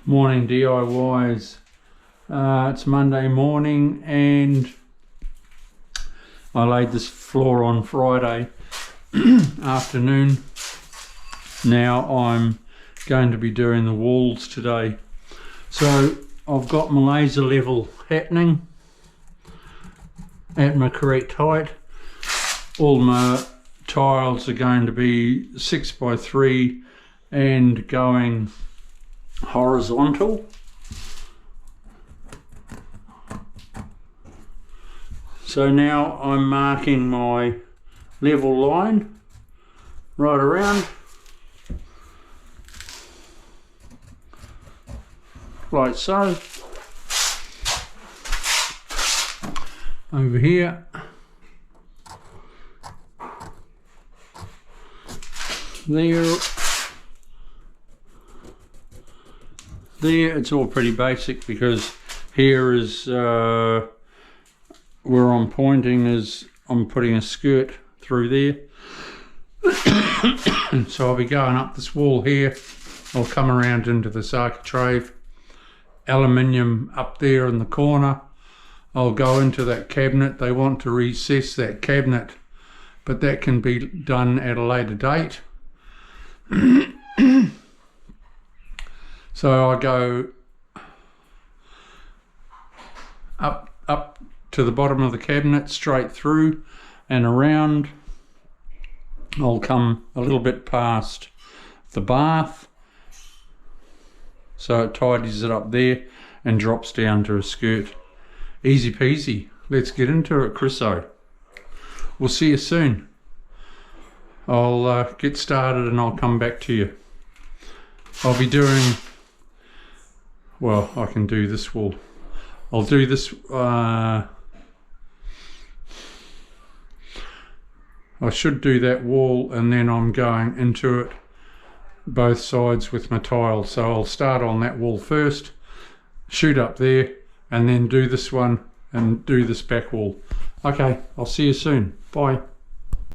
Morning DIYs. It's Monday morning and I laid this floor on Friday afternoon. Now I'm going to be doing the walls today. So I've got my laser level happening at my correct height. All my tiles are going to be 6x3 and going horizontal. So now I'm marking my level line right around, like so. Over here, there, it's all pretty basic because here is where I'm pointing, is I'm putting a skirt through there. So I'll be going up this wall here. I'll come around into this architrave, aluminium up there in the corner. I'll go into that cabinet. They want to recess that cabinet, but that can be done at a later date. So I go up to the bottom of the cabinet, straight through and around. I'll come a little bit past the bath, so it tidies it up there and drops down to a skirt. Easy peasy. Let's get into it, Chriso. We'll see you soon. I'll get started and I'll come back to you. I'll be doing, well, I can do this wall. I'll do this, I should do that wall and then I'm going into it both sides with my tile. So I'll start on that wall first, shoot up there, and then do this one and do this back wall. Okay, I'll see you soon. Bye.